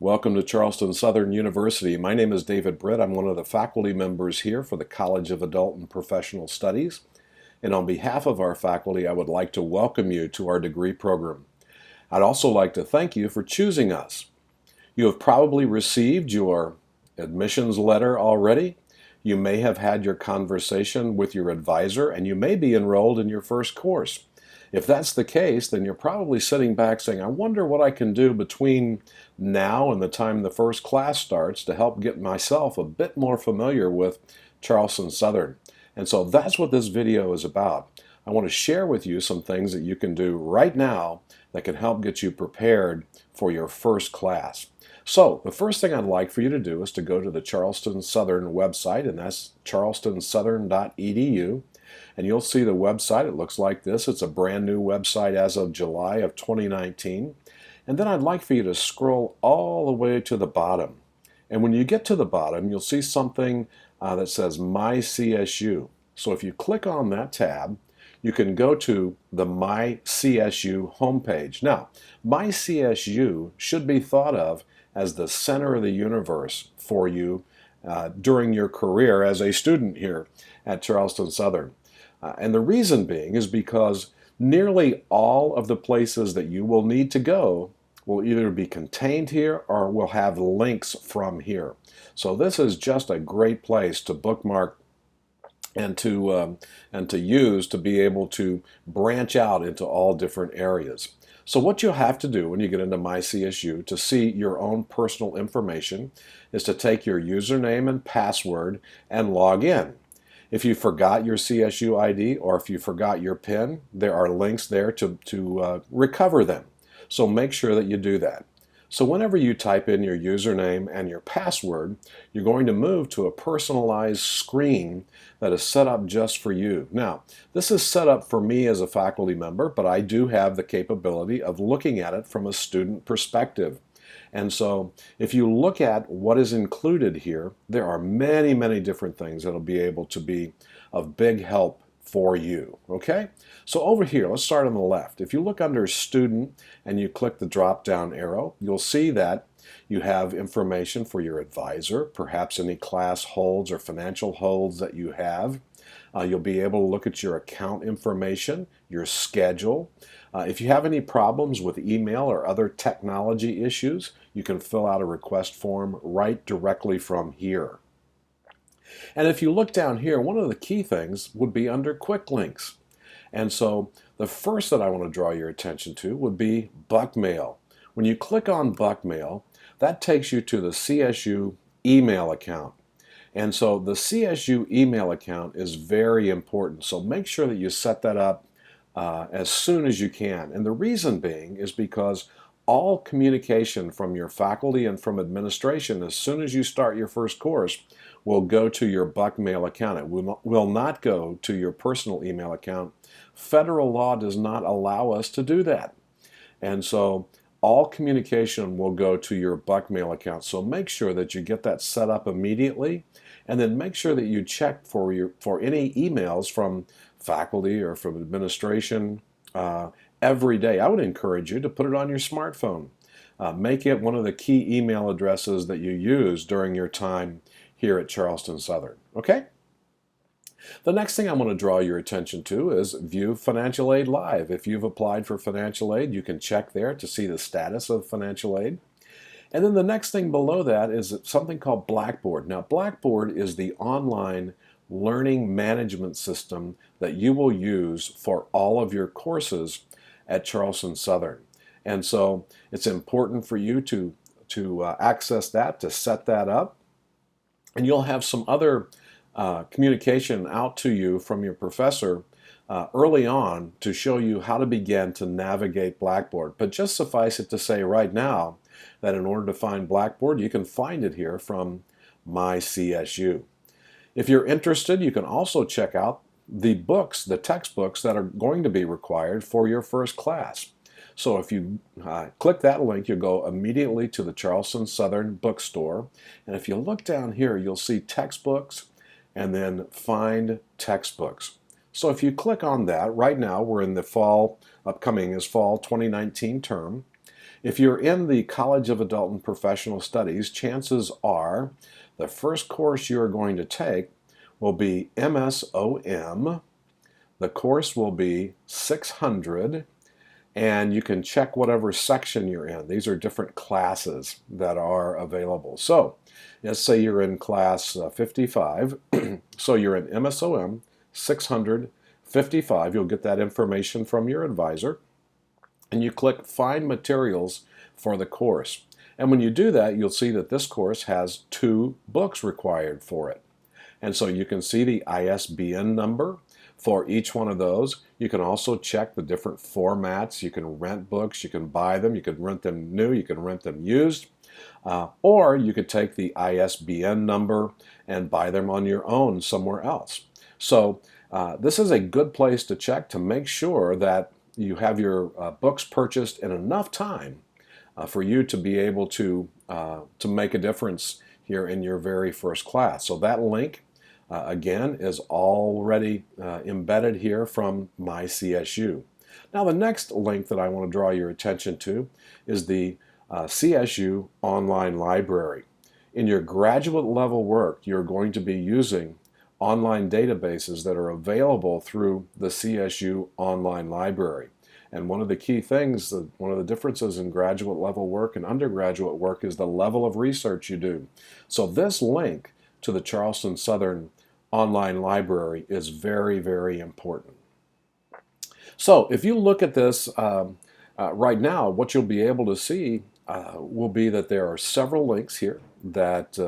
Welcome to Charleston Southern University. My name is David Britt. I'm one of the faculty members here for the College of Adult and Professional Studies. And on behalf of our faculty, I would like to welcome you to our degree program. I'd also like to thank you for choosing us. You have probably received your admissions letter already. You may have had your conversation with your advisor, and you may be enrolled in your first course. If that's the case, then you're probably sitting back saying, I wonder what I can do between now and the time the first class starts to help get myself a bit more familiar with Charleston Southern. And so that's what this video is about. I want to share with you some things that you can do right now that can help get you prepared for your first class. So the first thing I'd like for you to do is to go to the Charleston Southern website, and that's charlestonsouthern.edu. And you'll see the website. It looks like this. It's a brand new website as of July of 2019. And then I'd like for you to scroll all the way to the bottom. And when you get to the bottom, you'll see something that says MyCSU. So if you click on that tab, you can go to the MyCSU homepage. Now, MyCSU should be thought of as the center of the universe for you during your career as a student here at Charleston Southern. And the reason being is because nearly all of the places that you will need to go will either be contained here or will have links from here. So this is just a great place to bookmark and to use to be able to branch out into all different areas. So what you'll have to do when you get into MyCSU to see your own personal information is to take your username and password and log in. If you forgot your CSU ID or if you forgot your PIN, there are links there to recover them. So make sure that you do that. So whenever you type in your username and your password, you're going to move to a personalized screen that is set up just for you. Now, this is set up for me as a faculty member, but I do have the capability of looking at it from a student perspective. And so if you look at what is included here, there are many, many different things that will be able to be of big help for you, okay? So over here, let's start on the left. If you look under Student and you click the drop-down arrow, you'll see that you have information for your advisor, perhaps any class holds or financial holds that you have. You'll be able to look at your account information, your schedule. If you have any problems with email or other technology issues, you can fill out a request form right directly from here. And if you look down here, one of the key things would be under Quick Links. And so the first that I want to draw your attention to would be Buckmail. When you click on Buckmail, that takes you to the CSU email account. And so the CSU email account is very important. So make sure that you set that up as soon as you can. And the reason being is because all communication from your faculty and from administration as soon as you start your first course will go to your Buckmail account. It will not go to your personal email account. Federal law does not allow us to do that. And so all communication will go to your Buckmail account. So make sure that you get that set up immediately, and then make sure that you check for any emails from faculty or from administration every day. I would encourage you to put it on your smartphone. Make it one of the key email addresses that you use during your time here at Charleston Southern. Okay? The next thing I want to draw your attention to is View Financial Aid Live. If you've applied for financial aid, you can check there to see the status of financial aid. And then the next thing below that is something called Blackboard. Now, Blackboard is the online learning management system that you will use for all of your courses at Charleston Southern. And so it's important for you to access that, to set that up. And you'll have some other communication out to you from your professor early on to show you how to begin to navigate Blackboard. But just suffice it to say right now that in order to find Blackboard, you can find it here from MyCSU. If you're interested, you can also check out the books, the textbooks that are going to be required for your first class. So if you click that link, you'll go immediately to the Charleston Southern bookstore. And if you look down here, you'll see textbooks and then find textbooks. So if you click on that, right now we're in the fall, upcoming is fall 2019 term. If you're in the College of Adult and Professional Studies, chances are the first course you're going to take will be MSOM. The course will be 600, and you can check whatever section you're in. These are different classes that are available. So let's say you're in class 55. So you're in MSOM 655. You'll get that information from your advisor, and you click Find Materials for the course. And when you do that, you'll see that this course has 2 books required for it. And so you can see the ISBN number for each one of those. You can also check the different formats. You can rent books, you can buy them, you can rent them new, you can rent them used, or you could take the ISBN number and buy them on your own somewhere else. So this is a good place to check to make sure that you have your books purchased in enough time for you to be able to make a difference here in your very first class. So that link, again, is already embedded here from MyCSU. Now the next link that I want to draw your attention to is the CSU Online Library. In your graduate level work, you're going to be using online databases that are available through the CSU Online Library. And one of the key things, one of the differences in graduate level work and undergraduate work is the level of research you do. So this link to the Charleston Southern Online Library is very, very important. So if you look at this right now, what you'll be able to see will be that there are several links here that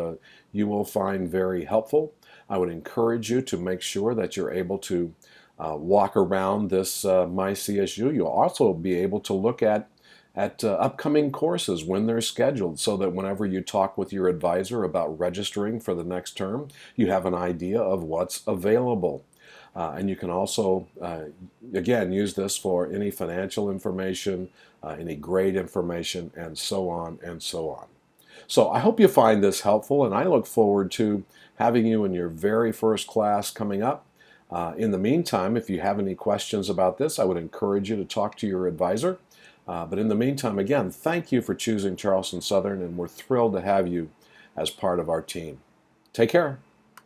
you will find very helpful. I would encourage you to make sure that you're able to walk around this MyCSU. You'll also be able to look at upcoming courses when they're scheduled, so that whenever you talk with your advisor about registering for the next term, you have an idea of what's available. And you can also, again, use this for any financial information, any grade information, and so on and so on. So I hope you find this helpful, and I look forward to having you in your very first class coming up. In the meantime, if you have any questions about this, I would encourage you to talk to your advisor. But in the meantime, again, thank you for choosing Charleston Southern, and we're thrilled to have you as part of our team. Take care.